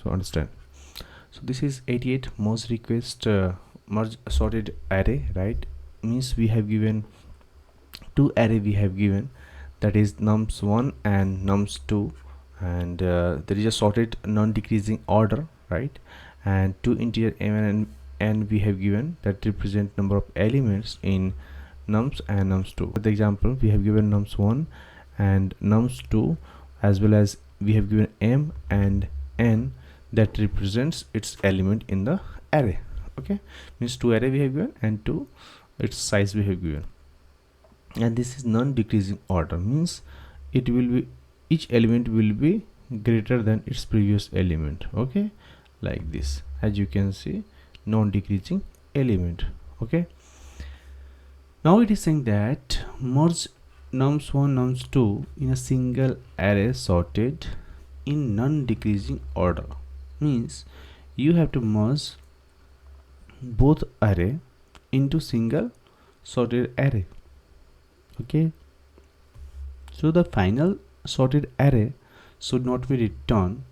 So understand. So this is 88 merge request merge sorted array, right? Means we have given two array, we have given, that is nums1 and nums2, and there is a sorted non-decreasing order, right? And two integer m and n we have given that represent number of elements in nums and nums2. For the example, we have given nums1 and nums2, as well as we have given m and n that represents its element in the array. Okay, means two array we have given and two its size we have given, and this is non-decreasing order, means it will be, each element will be greater than its previous element. Okay, like this, as you can see, non-decreasing element. Okay, now it is saying that merge nums1 nums2 in a single array sorted in non-decreasing order, means you have to merge both array into single sorted array. Okay, so the final sorted array should not be returned,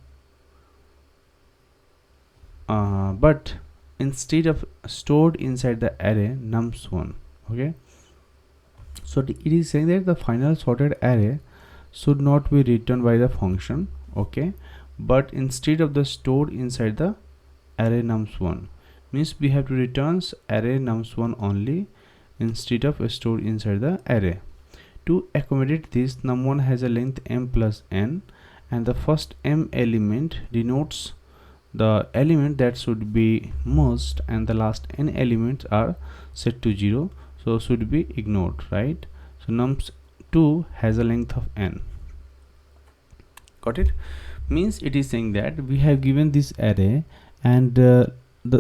but instead of stored inside the array nums1. Okay, so it is saying that the final sorted array should not be returned by the function. Okay, but instead of the stored inside the array nums1, means we have to return array nums1 only instead of stored inside the array. To accommodate this, num1 has a length m plus n, and the first m element denotes the element that should be merged, and the last n elements are set to 0, so should be ignored, right? So nums2 has a length of n. Got it? Means it is saying that we have given this array, and the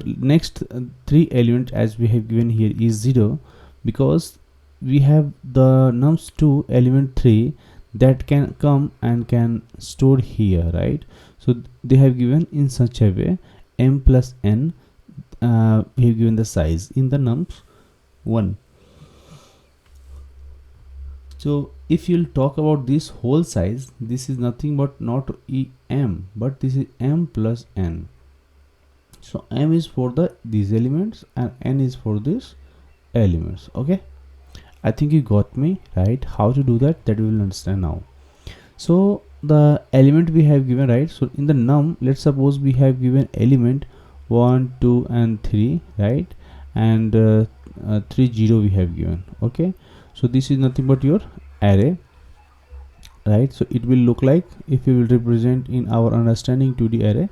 next three elements as we have given here is 0, because we have the nums2 element 3 that can come and can store here, right? So they have given in such a way m plus n, we have given the size in the nums1. So if you'll talk about this whole size, this is nothing but not em, but this is m plus n. So m is for these elements and n is for these elements. Okay, I think you got me, right? How to do that, that we will understand now. So the element we have given, right? So in the num, let's suppose we have given element 1 2 and 3, right? And 3 0 we have given. Okay, so this is nothing but your array, right? So it will look like, if you will represent in our understanding 2D array,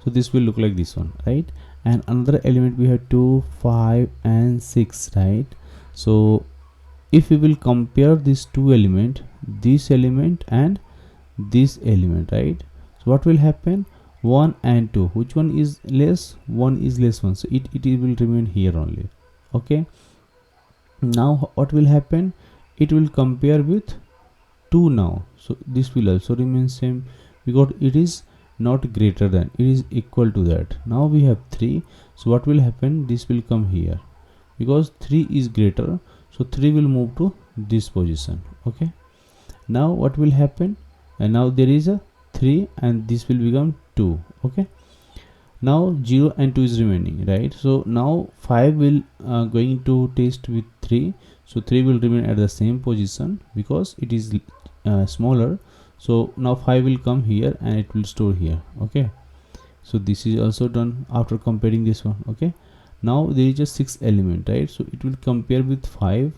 so this will look like this one, right? And another element we have 2 5 and 6, right? So if we will compare these two element, this element and this element, right? So what will happen, 1 and 2, which one is less? 1 is less 1, so it will remain here only. Okay, now what will happen, it will compare with 2 now, so this will also remain same, because it is not greater than, it is equal to that. Now we have 3, so what will happen, this will come here, because 3 is greater, so 3 will move to this position. Okay, now what will happen, and now there is a 3 and this will become 2. Okay, now 0 and 2 is remaining, right? So now 5 will going to test with 3, so 3 will remain at the same position because it is smaller. So now 5 will come here and it will store here. Okay, so this is also done after comparing this one. Okay, now there is a 6 element, right? So it will compare with 5.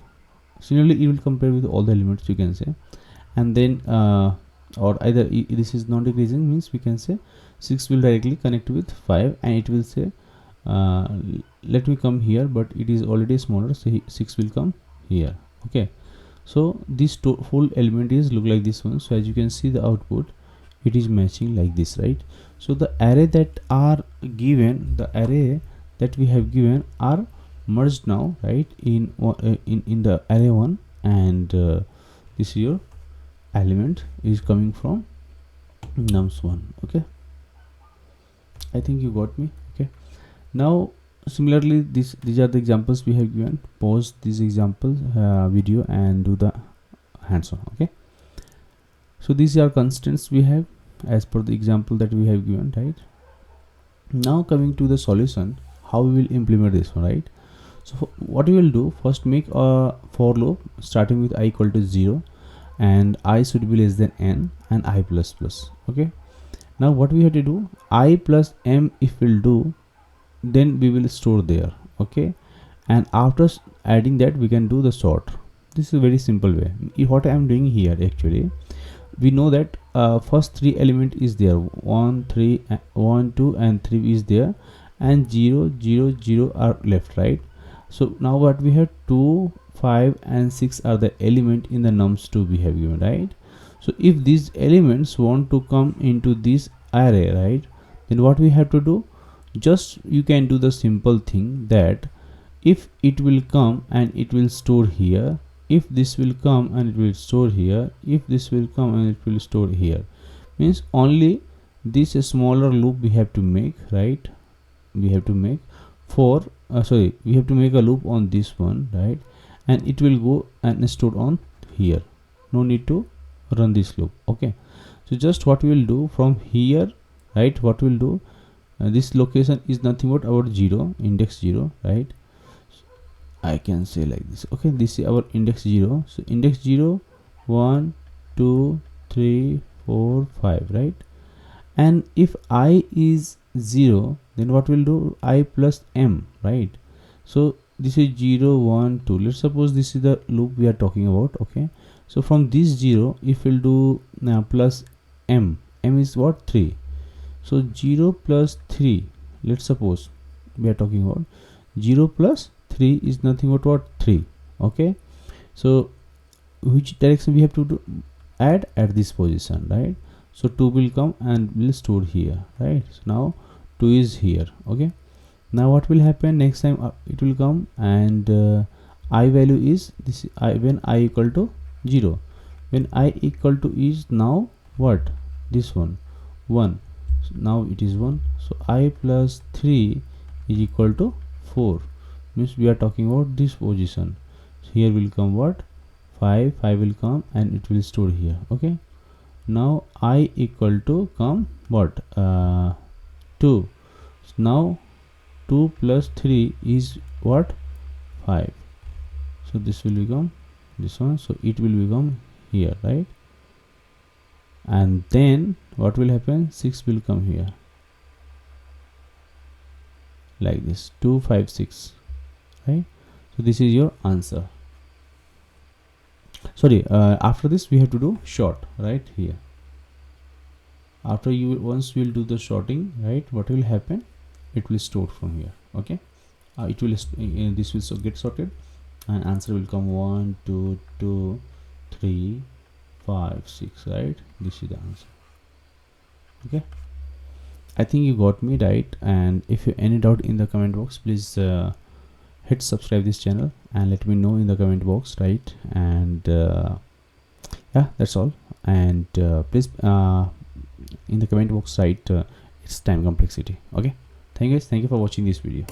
Similarly, it will compare with all the elements, you can say, and then or either this is non-decreasing, means we can say 6 will directly connect with 5 and it will say let me come here, but it is already smaller, so 6 will come here. Okay, so this full element is look like this one. So as you can see the output, it is matching like this, right? So the array that are given, the array that we have given are merged now, right, in the array 1, and this is your element is coming from nums1. Okay, I think you got me. Okay, now similarly these are the examples we have given. Pause this example video and do the hands-on. Okay, so these are constants we have as per the example that we have given, right? Now coming to the solution, how we will implement this one, right? So what we will do, first make a for loop starting with I equal to 0 and I should be less than n and I plus plus. Okay, now what we have to do, I plus m if we'll do, then we will store there. Okay, and after adding that we can do the sort. This is a very simple way. What I am doing here, actually we know that first three element is there, 1 3 1 2 and 3 is there, and 0 0 0 are left, right? So now what we have, 2 5 and 6 are the element in the nums2 we have given, right? So if these elements want to come into this array, right, then what we have to do, just you can do the simple thing that if it will come and it will store here, if this will come and it will store here, if this will come and it will store here, means only this smaller loop we have to make, right? We have to make for we have to make a loop on this one, right? And it will go and store on here. No need to run this loop. Okay, so just what we will do from here, right? What we'll do, this location is nothing but our 0, index 0, right? I can say like this. Okay, this is our index 0. So index 0 1 2 3 4 5, right? And if I is 0, then what we'll do, I plus m, right? So this is 0 1 2. Let's suppose this is the loop we are talking about. Okay, so from this 0, if we'll do plus m is what, 3. So 0 plus 3, let's suppose we are talking about 0 plus 3 is nothing but what, 3. Okay, so which direction we have to do, add at this position, right? So 2 will come and will store here, right? So now 2 is here. Okay, now what will happen next time, it will come and I value is this, I when I equal to 0, when I equal to is now what, this one 1, so now it is 1. So I plus 3 is equal to 4, means we are talking about this position. So here will come what, 5 will come and it will store here. Okay, now I equal to come what, 2. So now 2 plus 3 is what, 5. So this will become this one, so it will become here, right? And then what will happen, 6 will come here like this, 2 5 6, right? So this is your answer. Sorry, after this we have to do sort, right? Here after you, once we will do the sorting, right, what will happen, it will store from here. Okay, it will this will get sorted and answer will come 1 2 2 3 5 6, right? This is the answer. Okay, I think you got me right, and if you any doubt in the comment box, please hit subscribe this channel and let me know in the comment box, right? And yeah, that's all. And please in the comment box write its time complexity. Okay, thank you guys, thank you for watching this video.